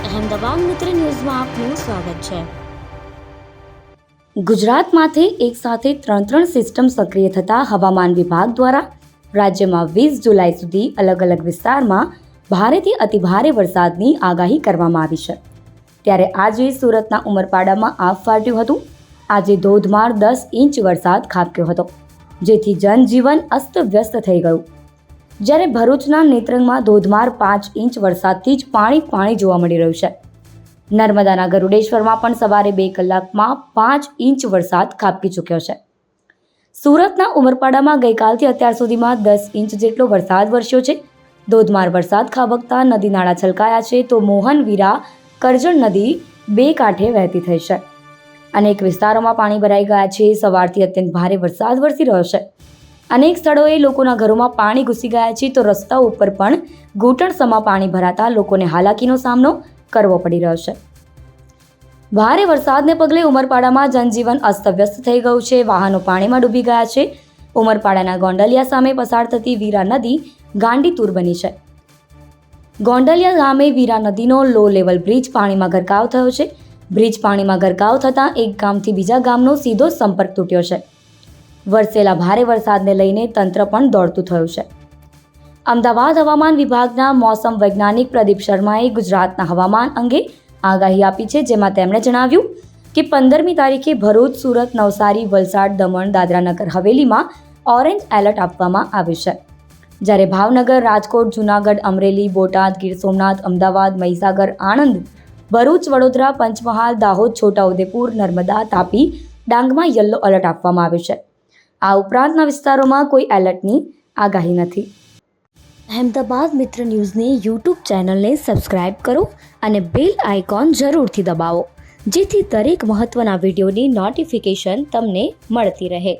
અહેમદાબાદ મિત્ર ન્યૂઝમાં આપનું સ્વાગત છે। ગુજરાતમાંથી એક સાથે ત્રણ સિસ્ટમ સક્રિય થતા હવામાન વિભાગ દ્વારા રાજ્યમાં 20 જુલાઈ સુધી અલગ અલગ વિસ્તારમાં ભારેથી અતિભારે વરસાદની આગાહી કરવામાં આવી છે। ત્યારે આજે સુરતના ઉમરપાડામાં આભ ફાટ્યું હતું। આજે ધોધમાર 10 ઇંચ વરસાદ ખાબક્યો હતો, જેથી જનજીવન અસ્તવ્યસ્ત થઈ ગયું। જ્યારે ભરૂચના નેત્રંગમાં ધોધમાર 5 ઇંચ વરસાદથી જ પાણી જોવા મળી રહ્યું છે। નર્મદાના ગરુડેશ્વરમાં પણ સવારે 2 કલાકમાં 5 ઇંચ વરસાદ ખાબકી ચૂક્યો છે। સુરતના ઉમરપાડામાં ગઈકાલથી અત્યાર સુધીમાં 10 ઇંચ જેટલો વરસાદ વરસ્યો છે। ધોધમાર વરસાદ ખાબકતા નદી નાળા છલકાયા છે, તો મોહન વીરા કરજણ નદી 2 કાંઠે વહેતી થઈ છે। અનેક વિસ્તારોમાં પાણી ભરાઈ ગયા છે। સવારથી અત્યંત ભારે વરસાદ વરસી રહ્યો છે। અનેક સ્થળોએ લોકોના ઘરોમાં પાણી ઘૂસી ગયા છે, તો રસ્તાઓ ઉપર પણ ઘૂંટણસમા પાણી ભરાતા લોકોને હાલાકીનો સામનો કરવો પડી રહ્યો છે। ભારે વરસાદને પગલે ઉમરપાડામાં જનજીવન અસ્તવ્યસ્ત થઈ ગયું છે। વાહનો પાણીમાં ડૂબી ગયા છે। ઉમરપાડાના ગોંડલિયા સામે પસાર થતી વીરા નદી ગાંડીતુર બની છે। ગોંડલિયા ગામે વીરા નદીનો લો લેવલ બ્રિજ પાણીમાં ગરકાવ થયો છે। બ્રિજ પાણીમાં ગરકાવ થતાં એક ગામથી બીજા ગામનો સીધો સંપર્ક તૂટ્યો છે। વરસેલા ભારે વરસાદને લઈને તંત્ર પણ દોડતું થયું છે। અમદાવાદ હવામાન વિભાગના મોસમ વૈજ્ઞાનિક પ્રદીપ શર્માએ ગુજરાતના હવામાન અંગે આગાહી આપી છે, જેમાં તેમણે જણાવ્યું કે 15મી તારીખે ભરૂચ, સુરત, નવસારી, વલસાડ, દમણ, દાદરાનગર હવેલીમાં ઓરેન્જ એલર્ટ આપવામાં આવ્યું છે। જ્યારે ભાવનગર, રાજકોટ, જૂનાગઢ, અમરેલી, બોટાદ, ગીર સોમનાથ, અમદાવાદ, મહીસાગર, આણંદ, ભરૂચ, વડોદરા, પંચમહાલ, દાહોદ, છોટાઉદેપુર, નર્મદા, તાપી, ડાંગમાં યલો એલર્ટ આપવામાં આવ્યું છે। આ ઉપરાંતના વિસ્તારોમાં કોઈ એલર્ટની આગાહી નથી। અહેમદાબાદ મિત્ર ન્યૂઝની યુટ્યુબ ચેનલને સબસ્ક્રાઇબ કરો અને બેલ આઇકોન જરૂરથી દબાવો, જેથી દરેક મહત્ત્વના વિડીયોની નોટિફિકેશન તમને મળતી રહે।